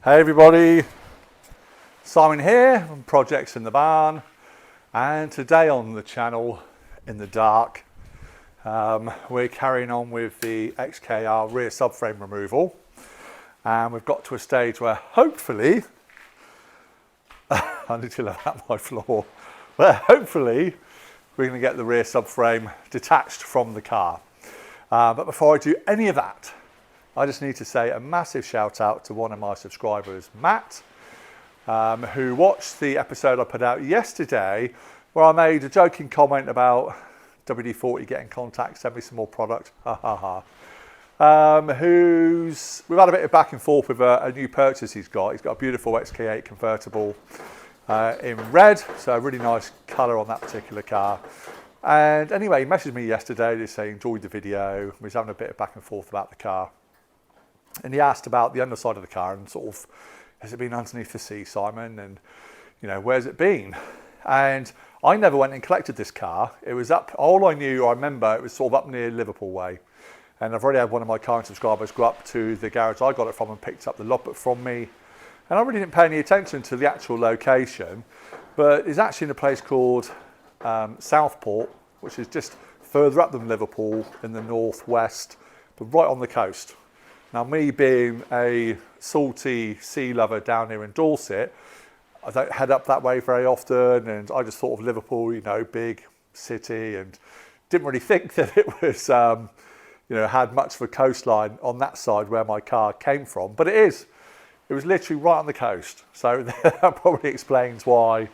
Hey everybody, Simon here from Projects in the Barn, and today on the channel in the dark we're carrying on with the XKR rear subframe removal, and we've got to a stage where hopefully I need to level out my floor, where hopefully we're going to get the rear subframe detached from the car. But before I do any of that, I just need to say a massive shout out to one of my subscribers, Matt, who watched the episode I put out yesterday where I made a joking comment about WD-40 get in contact, send me some more product, we've had a bit of back and forth with a new purchase he's got. He's got a beautiful XK8 convertible in red, so a really nice colour on that particular car. And anyway, he messaged me yesterday to say he enjoyed the video. We was having a bit of back and forth about the car. And he asked about the underside of the car and sort of, has it been underneath the sea, Simon? And, you know, where's it been? And I never went and collected this car. It was up, all I remember, it was sort of up near Liverpool way. And I've already had one of my current subscribers go up to the garage I got it from and picked up the logbook from me. And I really didn't pay any attention to the actual location, but it's actually in a place called Southport, which is just further up than Liverpool in the northwest, but right on the coast. Now, me being a salty sea lover down here in Dorset, I don't head up that way very often, and I just thought of Liverpool, you know, big city, and didn't really think that it was, you know, had much of a coastline on that side where my car came from, but it is. It was literally right on the coast, so that probably explains why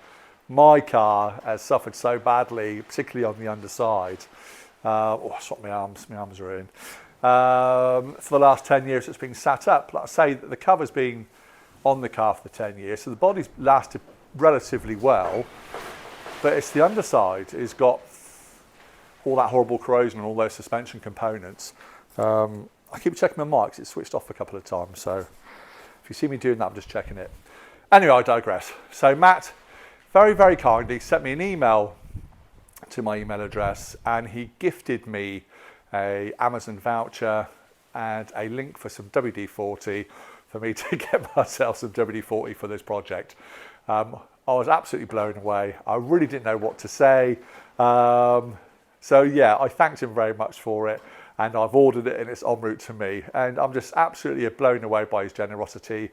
my car has suffered so badly, particularly on the underside. Oh, I shot my arms are in. For the last 10 years it's been sat up. Like I say, the cover's been on the car for the 10 years, so the body's lasted relatively well, but it's the underside. It's got all that horrible corrosion and all those suspension components. I keep checking my mics, it's switched off a couple of times, so if you see me doing that, I'm just checking it. Anyway, I digress. So Matt very, very kindly sent me an email to my email address, and he gifted me a Amazon voucher and a link for some WD-40 for me to get myself some WD-40 for this project. I was absolutely blown away. I really didn't know what to say. So yeah, I thanked him very much for it, and I've ordered it and it's en route to me. And I'm just absolutely blown away by his generosity.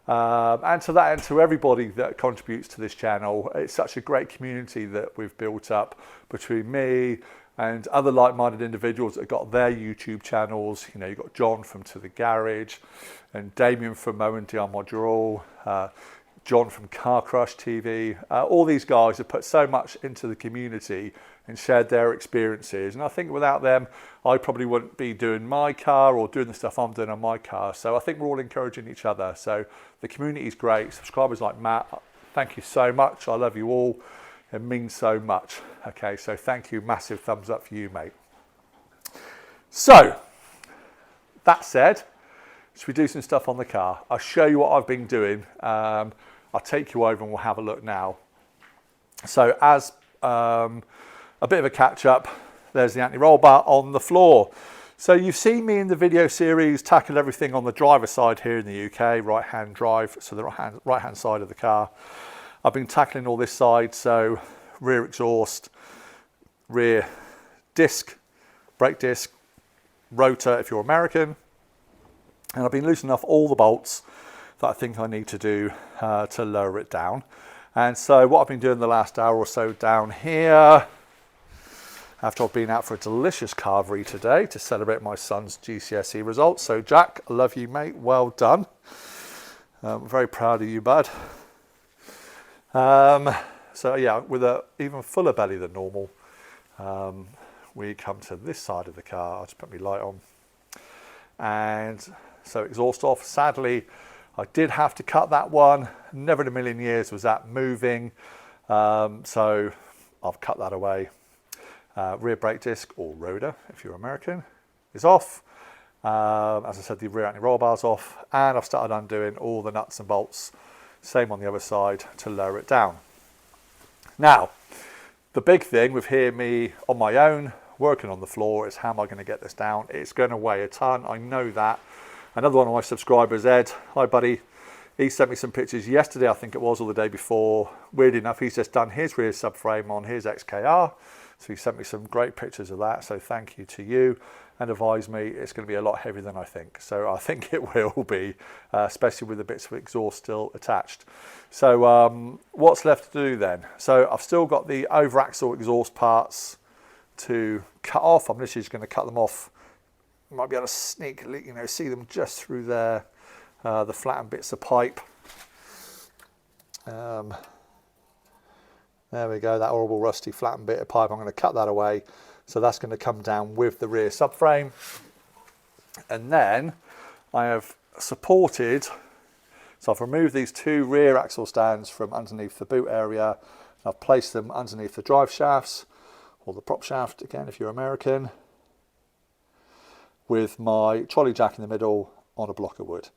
And to that, and to everybody that contributes to this channel. It's such a great community that we've built up between me and other like-minded individuals that have got their YouTube channels. You know, you've got John from To The Garage, and Damien from Moen Module, John from Car Crush TV. All these guys have put so much into the community and shared their experiences. And I think without them, I probably wouldn't be doing my car or doing the stuff I'm doing on my car. So I think we're all encouraging each other. So the community is great. Subscribers like Matt, thank you so much. I love you all. It means so much. Okay, so thank you. Massive thumbs up for you, mate. So, that said, should we do some stuff on the car? I'll show you what I've been doing. I'll take you over and we'll have a look now. So, as a bit of a catch up, there's the anti-roll bar on the floor. So you've seen me in the video series tackle everything on the driver's side here in the UK, right-hand drive, so the right-hand side of the car. I've been tackling all this side, so rear exhaust, rear disc, brake disc, rotor if you're American, and I've been loosening off all the bolts that I think I need to do to lower it down. And so what I've been doing the last hour or so down here, after I've been out for a delicious carvery today to celebrate my son's GCSE results. So Jack, I love you, mate, well done. I'm very proud of you, bud. So yeah, with an even fuller belly than normal, we come to this side of the car. I'll just put my light on. And so exhaust off. Sadly, I did have to cut that one. Never in a million years was that moving. So I've cut that away. Rear brake disc, or rotor if you're American, is off. As I said, the rear anti-roll bar's off, and I've started undoing all the nuts and bolts, same on the other side, to lower it down. Now, the big thing with me on my own working on the floor is how am I going to get this down? It's going to weigh a ton, I know that. Another one of my subscribers, Ed, hi buddy, He sent me some pictures yesterday, I think it was, or the day before. Weird enough, he's just done his rear subframe on his XKR. So he sent me some great pictures of that. So thank you to you, and advised me it's going to be a lot heavier than I think. So I think it will be, especially with the bits of exhaust still attached. So what's left to do then? So I've still got the over axle exhaust parts to cut off. I'm literally just going to cut them off. You might be able to sneak, see them just through there. The flattened bits of pipe. There we go, that horrible rusty flattened bit of pipe. I'm going to cut that away. So that's going to come down with the rear subframe. And then I have supported, so I've removed these two rear axle stands from underneath the boot area. I've placed them underneath the drive shafts, or the prop shaft again if you're American, with my trolley jack in the middle on a block of wood.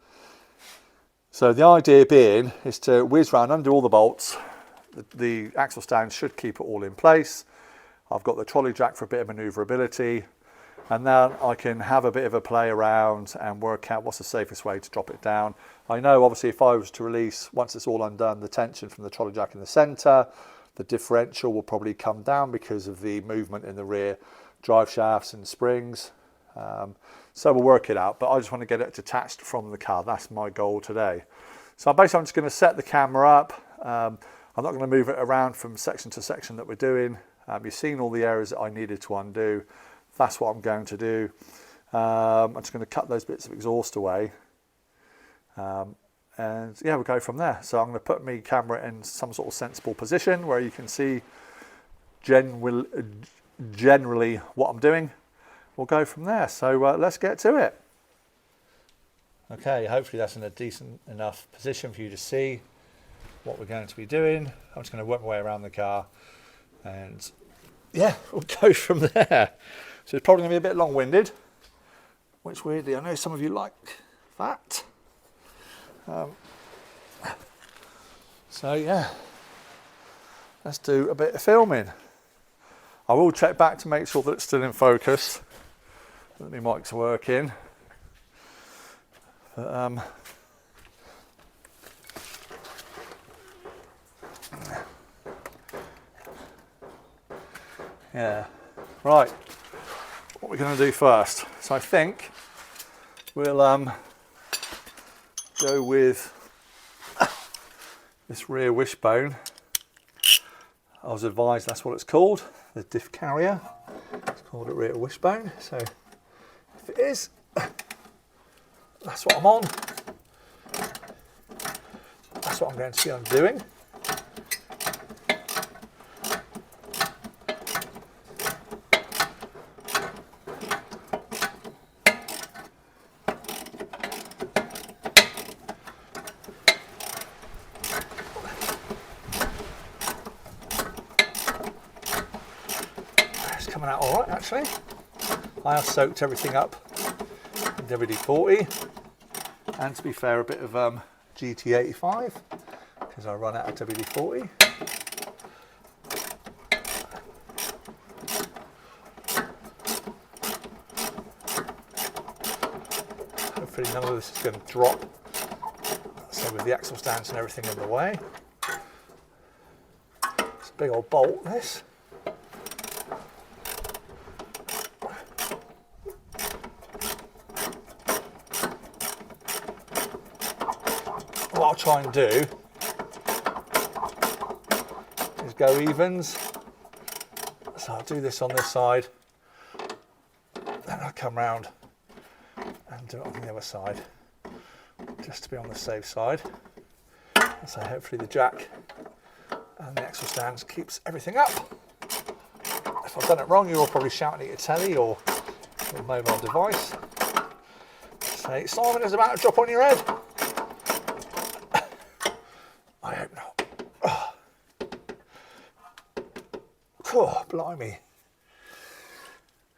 So the idea being is to whiz round, undo all the bolts. The axle stand should keep it all in place. I've got the trolley jack for a bit of manoeuvrability, and then I can have a bit of a play around and work out what's the safest way to drop it down. I know obviously if I was to release, once it's all undone, the tension from the trolley jack in the centre, the differential will probably come down because of the movement in the rear drive shafts and springs. So we'll work it out, but I just want to get it detached from the car. That's my goal today. So basically I'm just going to set the camera up. I'm not going to move it around from section to section that we're doing. You've seen all the areas that I needed to undo. That's what I'm going to do. I'm just going to cut those bits of exhaust away. And yeah, we'll go from there. So I'm going to put my camera in some sort of sensible position where you can see generally what I'm doing. We'll go from there. So let's get to it. Okay, hopefully that's in a decent enough position for you to see what we're going to be doing. I'm just going to work my way around the car, and yeah, we'll go from there. So it's probably going to be a bit long-winded, which weirdly I know some of you like that. So yeah, let's do a bit of filming. I will check back to make sure that it's still in focus, that my mic's working. But, yeah, right, what we're going to do first. So I think we'll go with this rear wishbone. I was advised that's what it's called, the Diff carrier. It's called a rear wishbone. So if it is, that's what I'm on. That's what I'm going to be undoing. It's coming out all right, actually. I have soaked everything up in WD-40, and to be fair, a bit of GT85 because I run out of WD-40. Hopefully none of this is going to drop. So with the axle stands and everything in the way. It's a big old bolt, this. What I'll try and do is go evens. So I'll do this on this side, then I'll come round and do it on the other side, just to be on the safe side. So hopefully the jack and the axle stands keeps everything up. If I've done it wrong, you're all probably shouting at your telly or your mobile device. Say, Simon is about to drop on your head. I hope not. Oh, blimey.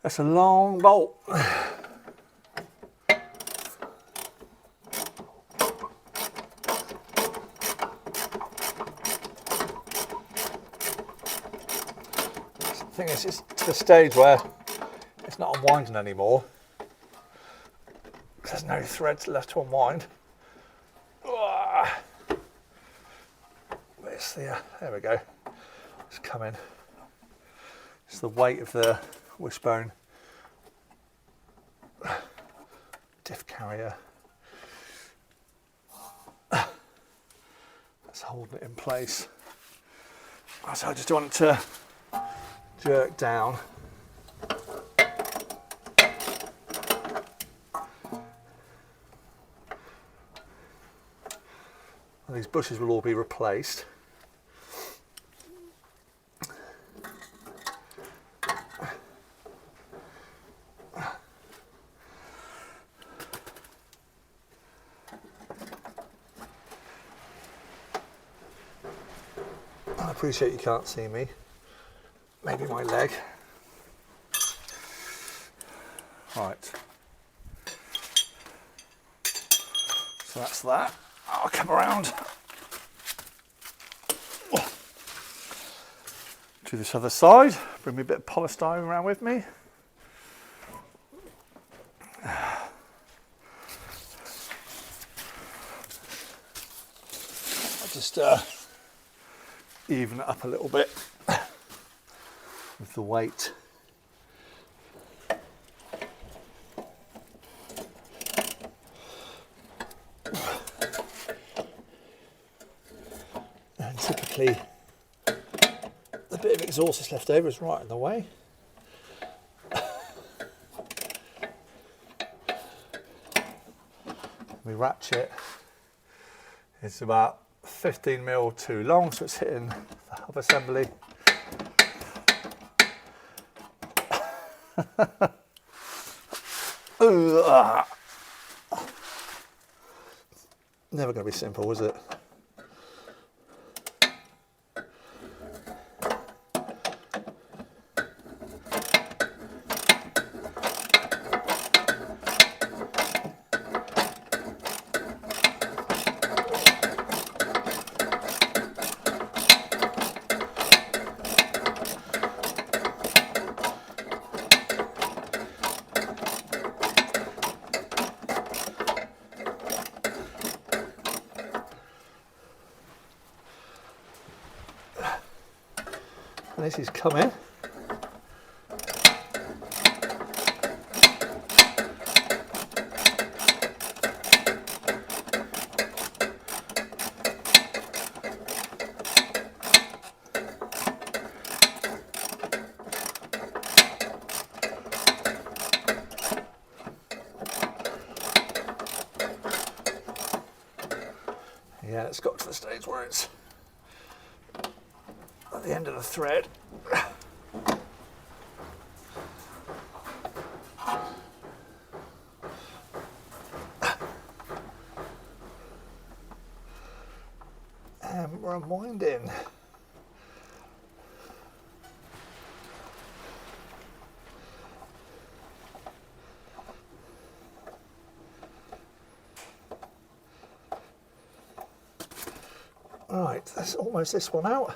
That's a long bolt. The thing is, it's to the stage where it's not unwinding anymore. There's no threads left to unwind. it's the, there we go, it's coming. It's the weight of the wishbone diff carrier that's holding it in place. So I just want it to jerk down. And these bushes will all be replaced. I appreciate you can't see me. Maybe my leg. Right. So that's that. I'll come around to this other side. Bring me a bit of polystyrene around with me. I'll just even it up a little bit with the weight. And typically the bit of exhaust that's left over is right in the way. My ratchet is about 15mm too long, so it's hitting the hub assembly. Never going to be simple, is it? And this is coming. Yeah, it's got to the stage where it's at the end of the thread. And we're unwinding. Right, that's almost this one out.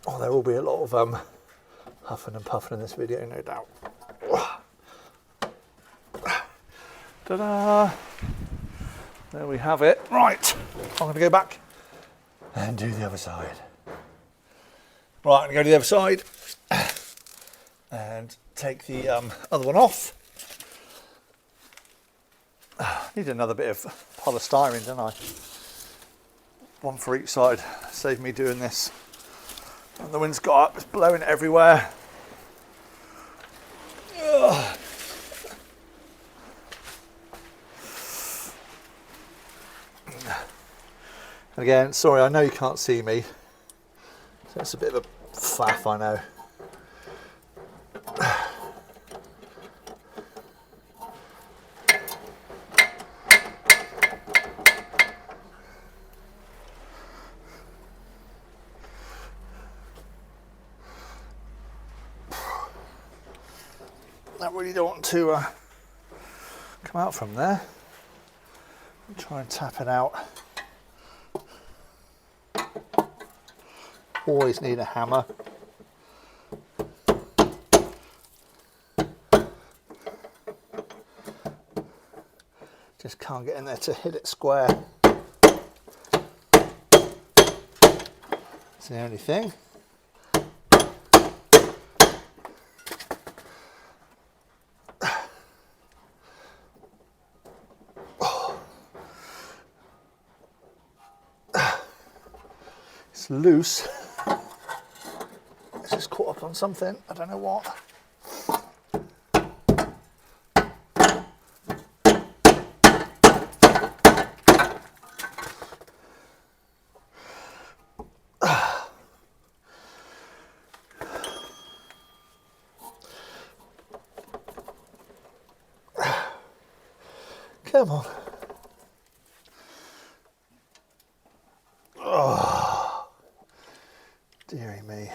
Oh, there will be a lot of huffing and puffing in this video, no doubt. Ta-da! There we have it. Right, I'm going to go back and do the other side. Right, I'm going to go to the other side and take the other one off. Need another bit of polystyrene, don't I? One for each side. Save me doing this. And the wind's got up, it's blowing everywhere. Ugh. And again, sorry, I know you can't see me. So it's a bit of a faff, I know. I really don't want to come out from there. I'll try and tap it out. Always need a hammer. Just can't get in there to hit it square. That's the only thing. It's loose. It's just caught up on something. I don't know what. Come on. Oh, dearie me.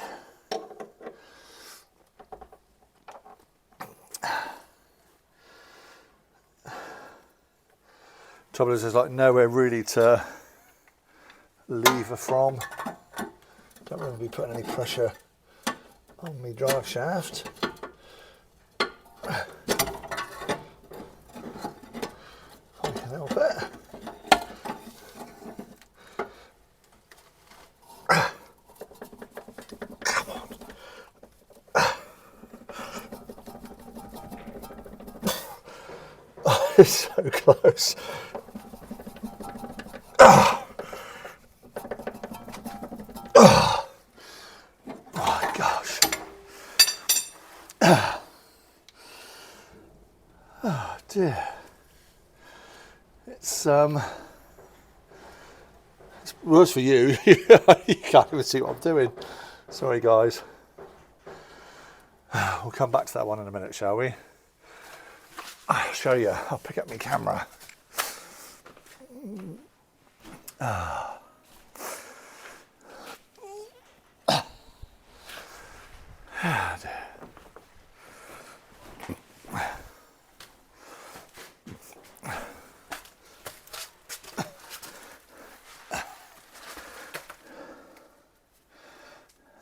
Trouble is, there's like nowhere really to lever from. Don't really be putting any pressure on my drive shaft. A little bit. Come on. Oh, it's so close. Oh my gosh. Oh dear. It's worse for you. You can't even see what I'm doing. Sorry guys. We'll come back to that one in a minute, shall we? I'll show you. I'll pick up my camera. Oh dear.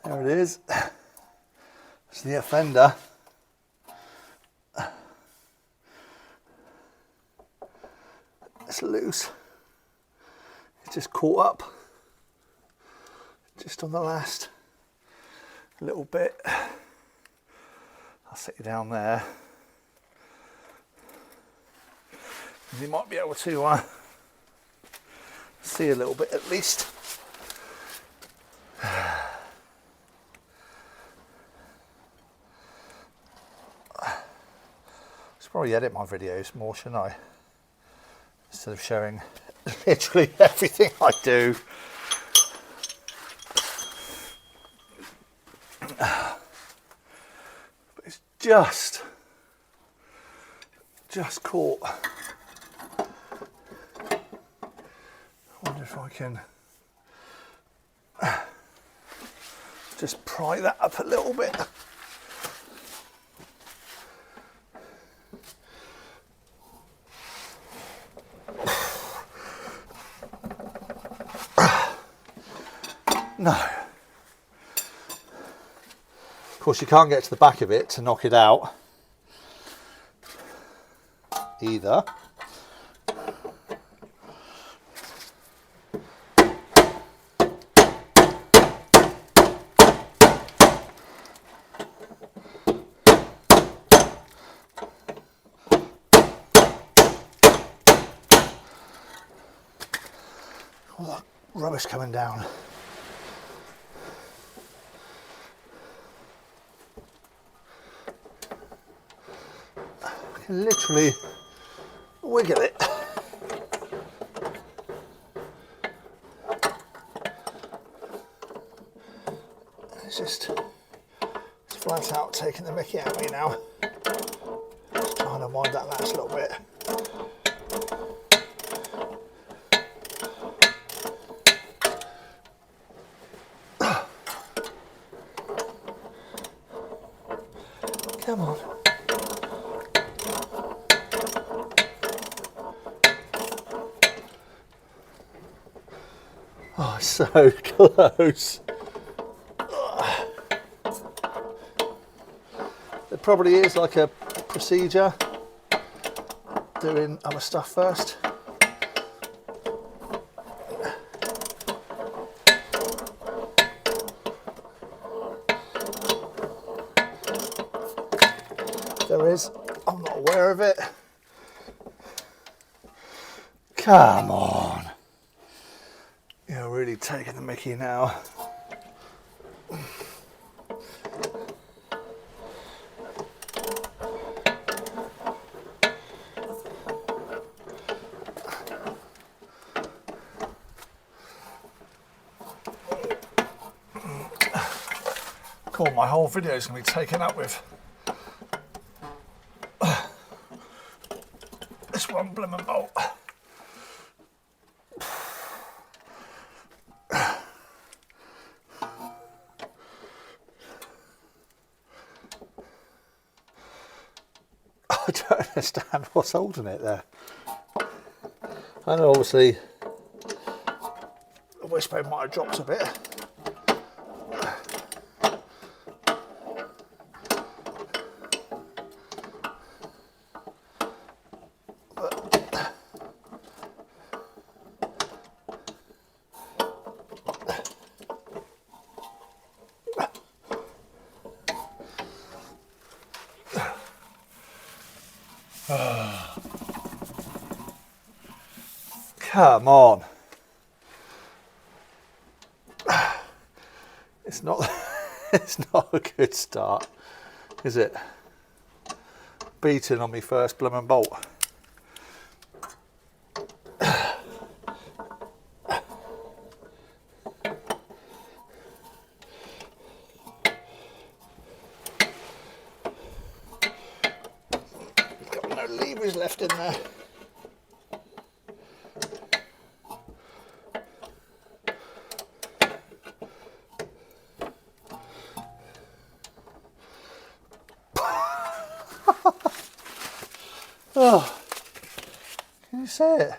There it is. It's the offender. It's loose. It's just caught up. Just on the last little bit. I'll set you down there. And you might be able to see a little bit at least. Probably edit my videos more, shouldn't I? Instead of showing literally everything I do. But it's just caught. I wonder if I can just pry that up a little bit. No. Of course, you can't get to the back of it to knock it out either. All that rubbish coming down. Literally wiggle it. It's flat out taking the mickey out of me now. Just trying to wind that last little bit. Come on. Oh, so close. There probably is like a procedure doing other stuff first. There is, I'm not aware of it. Come on. You're really taking the mickey now. Cool, my whole video is going to be taken up with this one blooming bolt. I don't understand what's holding it there. I know obviously the wishbone might have dropped a bit. Come on. It's not a good start, is it? Beaten on my first blooming bolt. Got no levers left in there. Oh, can you see it?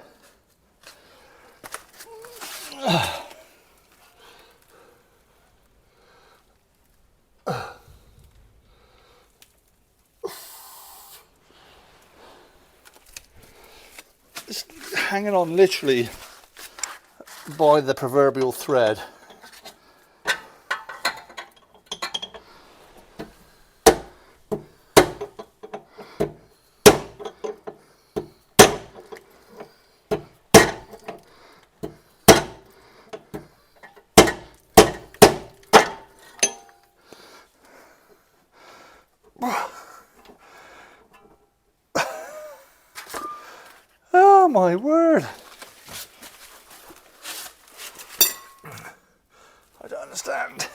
It's hanging on literally by the proverbial thread. Oh my word. I don't understand.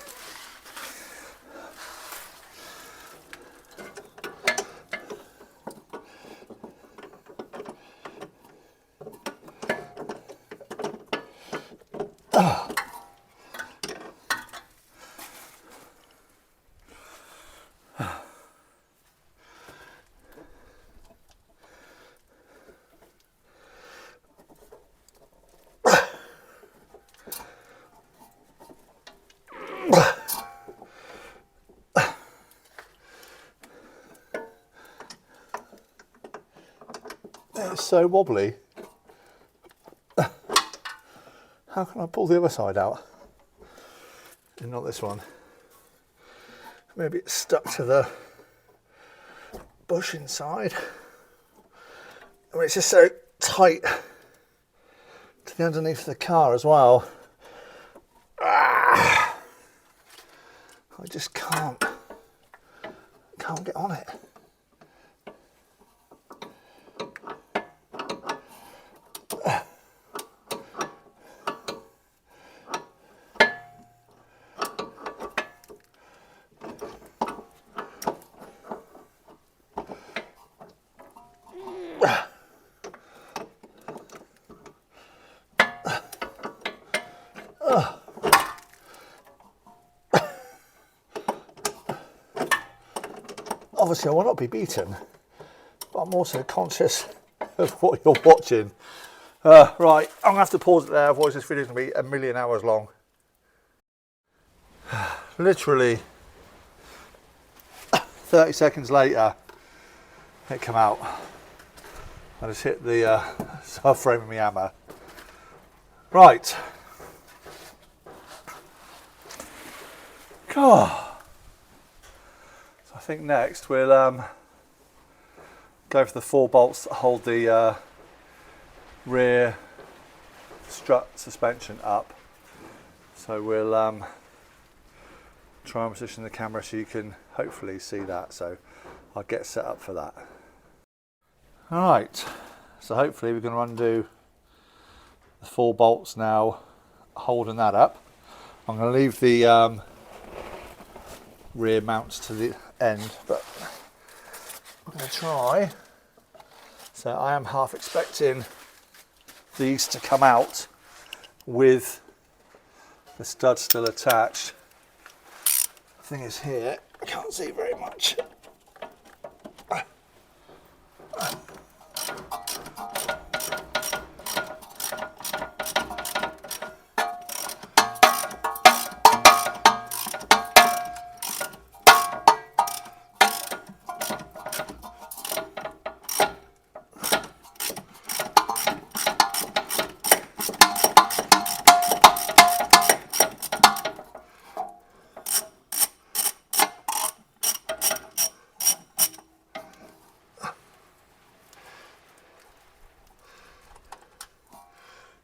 It's so wobbly. How can I pull the other side out? And not this one. Maybe it's stuck to the bush inside. I mean, it's just so tight to the underneath of the car as well. I just can't get on it. Obviously I will not be beaten, but I'm also conscious of what you're watching. Right, I'm going to have to pause it there, otherwise this video is going to be a million hours long. Literally 30 seconds later, it came out. I just hit the subframe with my hammer. Right. God. So I think next we'll go for the 4 bolts that hold the rear strut suspension up. So we'll try and position the camera so you can hopefully see that. So I'll get set up for that. Alright, so hopefully we're going to undo the 4 bolts now holding that up. I'm going to leave the rear mounts to the end, but I'm going to try. So I am half expecting these to come out with the stud still attached. The thing is here, I can't see very much.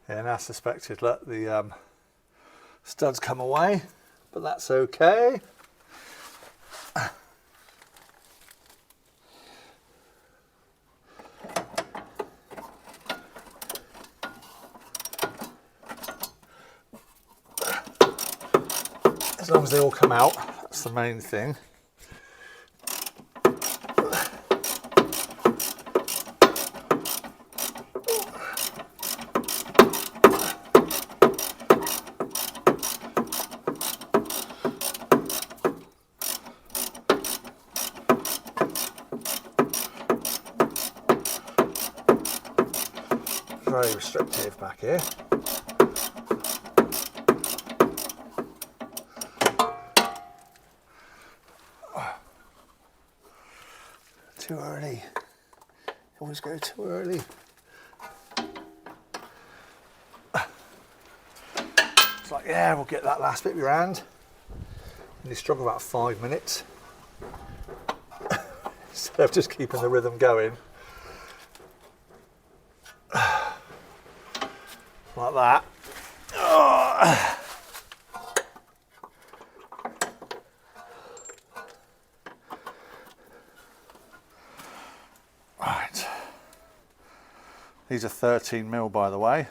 Yeah, and as suspected, let the studs come away, but that's okay. As long as they all come out, that's the main thing. Very restrictive back here. Too early. Always go too early. It's like, yeah, we'll get that last bit of your hand. And you struggle about 5 minutes. Instead of just keeping the rhythm going. Like that. Right. These are 13mm, by the way.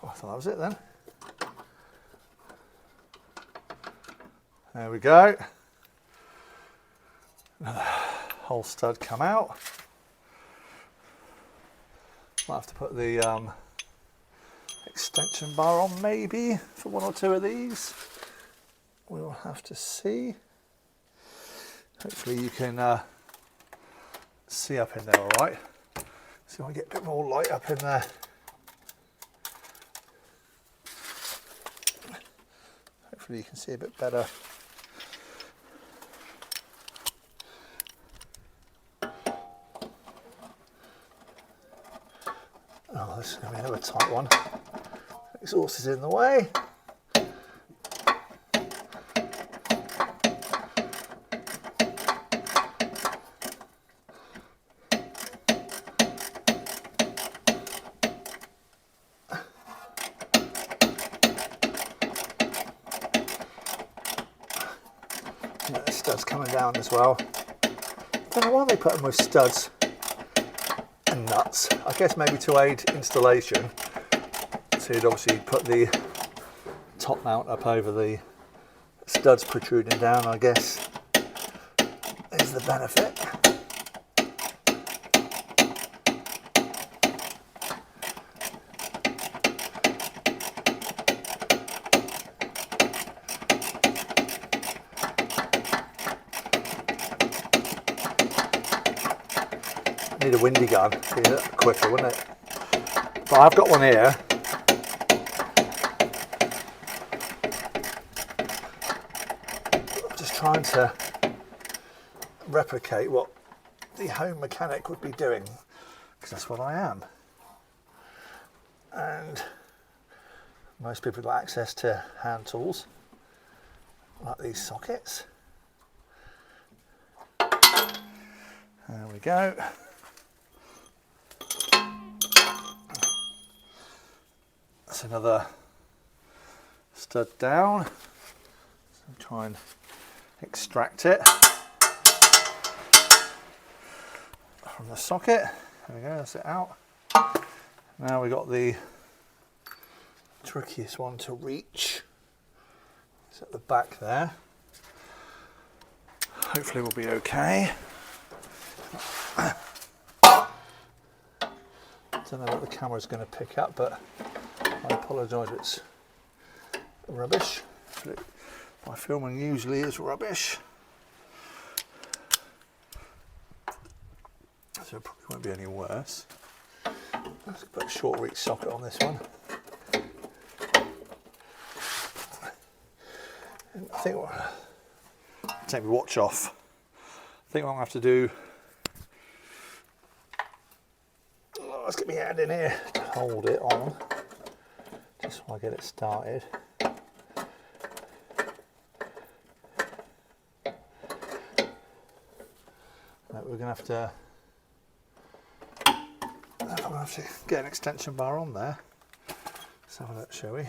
Oh, I thought that was it then. There we go. Another whole stud come out. Might have to put the extension bar on maybe for 1 or 2 of these. We'll have to see. Hopefully you can see up in there all right. So I get a bit more light up in there. Hopefully you can see a bit better. Oh, this is going to be another tight one. Exhaust is in the way. Yeah, the studs coming down as well. I don't know why they put them with studs and nuts. I guess maybe to aid installation. So you'd obviously put the top mount up over the studs protruding down, I guess is the benefit. Need a windy gun, be a bit quicker, wouldn't it? But I've got one here. trying to replicate what the home mechanic would be doing, because that's what I am. And most people have got access to hand tools like these sockets. There we go. That's another stud down. So try and extract it from the socket. There we go, that's it out. Now we've got the trickiest one to reach. It's at the back there. Hopefully we'll be okay. Don't know what the camera's going to pick up, but I apologise if it's rubbish. My filming usually is rubbish, so it probably won't be any worse. Let's put a short reach socket on this one. And I think take my watch off. I think what I'm going to have to do, let's get my hand in here to hold it on, just while I get it started. We're going to have to get an extension bar on there. Let's have a look, shall we?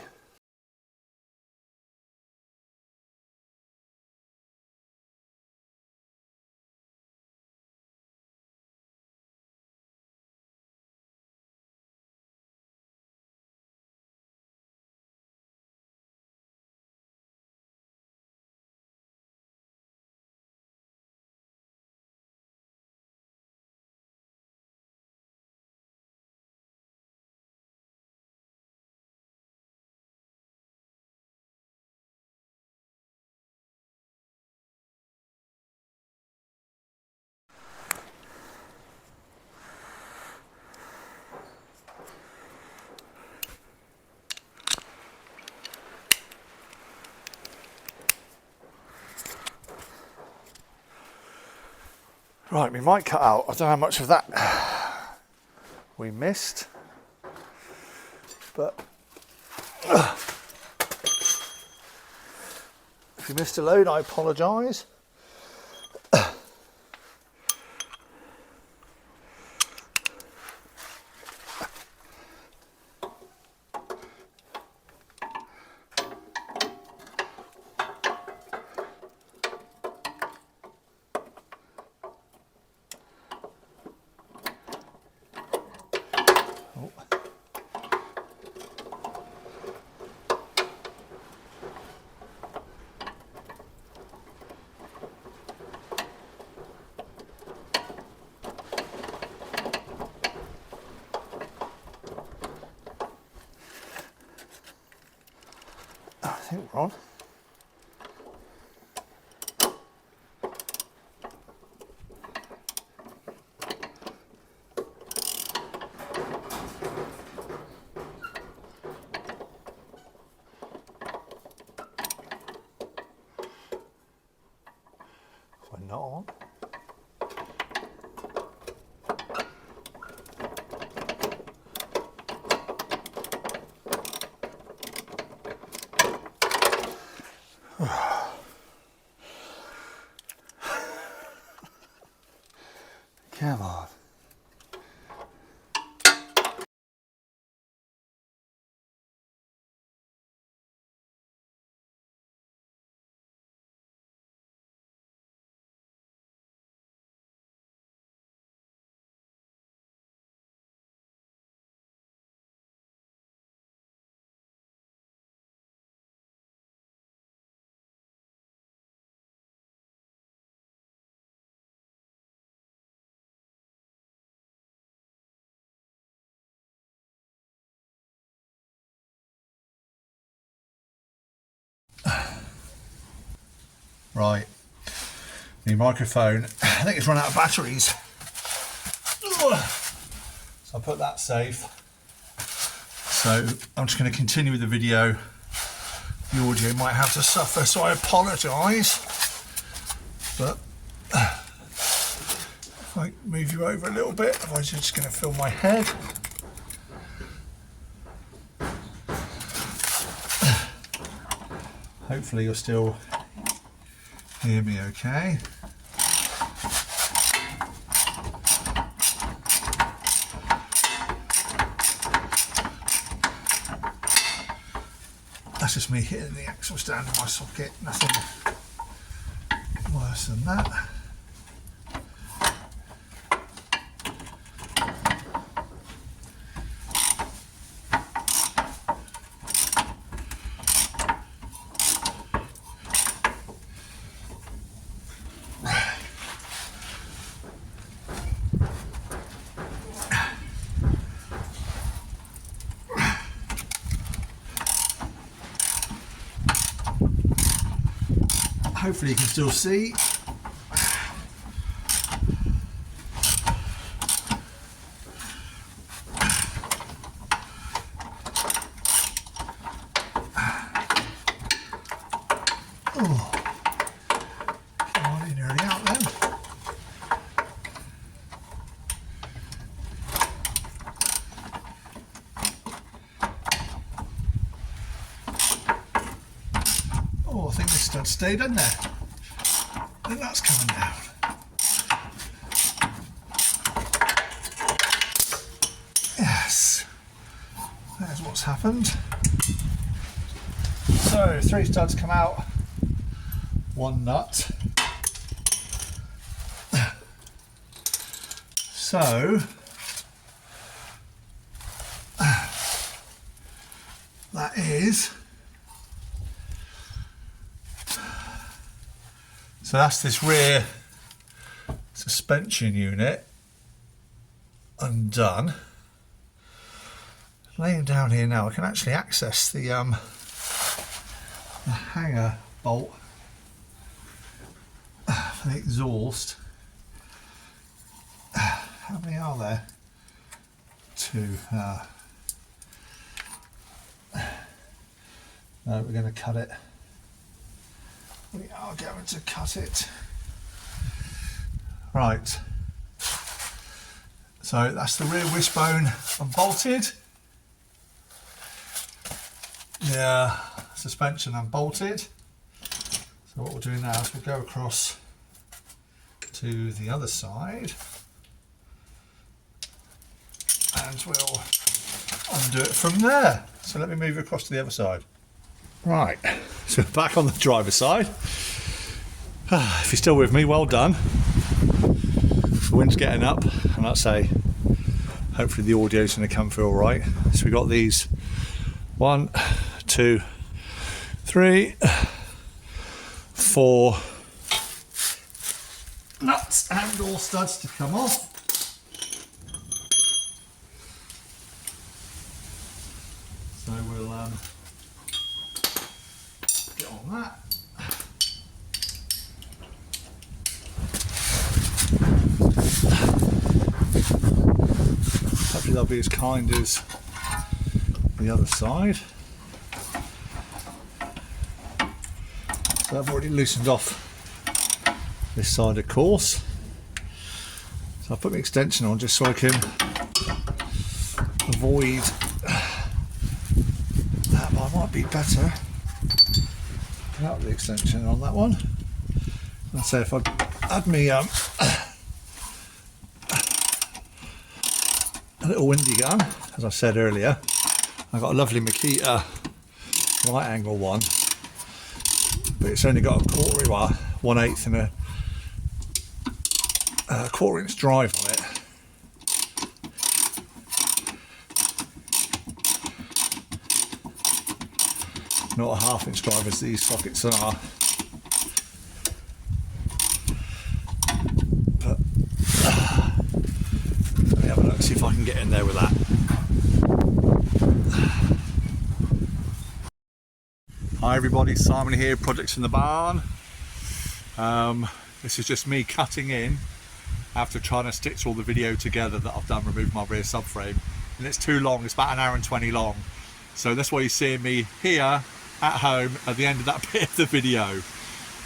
Right, we might cut out. I don't know how much of that we missed, but if you missed a load, I apologise. I think we're on. We're not on. Come on. Right, the microphone, I think it's run out of batteries. So I put that safe. So I'm just going to continue with the video. The audio might have to suffer, so I apologise. but if I move you over a little bit, otherwise you're just going to fill my head. Hopefully you'll still hear me okay. That's just me hitting the axle stand in my socket, nothing worse than that. Hopefully you can still see. Oh, come on, you're nearly out then. Oh, I think this stud stayed in there. And that's coming down. Yes, there's what's happened. So 3 studs come out, 1 nut. So that is, so that's this rear suspension unit undone. Laying down here now, I can actually access the hanger bolt for the exhaust. How many are there? 2. No, we're going to cut it. We are going to cut it. Right. So that's the rear wishbone unbolted. The suspension unbolted. So what we'll do now is we'll go across to the other side and we'll undo it from there. So let me move across to the other side. Right, so back on the driver's side. If you're still with me, well done. The wind's getting up, and I'd say hopefully the audio's going to come through all right. So we've got these 1, 2, 3, 4 nuts and all studs to come off. So we'll get on that. Hopefully they'll be as kind as the other side. So I've already loosened off this side, of course. So I'll put my extension on just so I can avoid that, but I might be better without the extension on that one. I'd say if I had me a little windy gun, as I said earlier, I've got a lovely Makita right angle one, but it's only got a 1/8 and a 1/4 inch drive on it. Not a 1/2 inch drive as these sockets are. But let me have a look, see if I can get in there with that. Hi everybody, Simon here, Projects in the Barn. This is just me cutting in after trying to stitch all the video together that I've done, remove my rear subframe, and it's too long, it's about 1 hour and 20 long. So that's why you're seeing me here at home at the end of that bit of the video.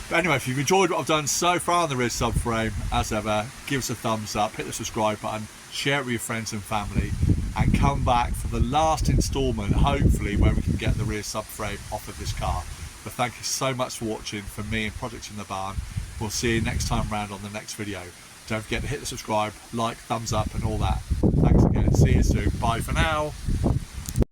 But anyway, if you've enjoyed what I've done so far on the rear subframe, as ever, give us a thumbs up, hit the subscribe button, share it with your friends and family, and come back for the last instalment, hopefully, where we can get the rear subframe off of this car. But thank you so much for watching from me and Projects in the Barn. We'll see you next time round on the next video. Don't forget to hit the subscribe, like, thumbs up and all that. Thanks again. See you soon. Bye for now.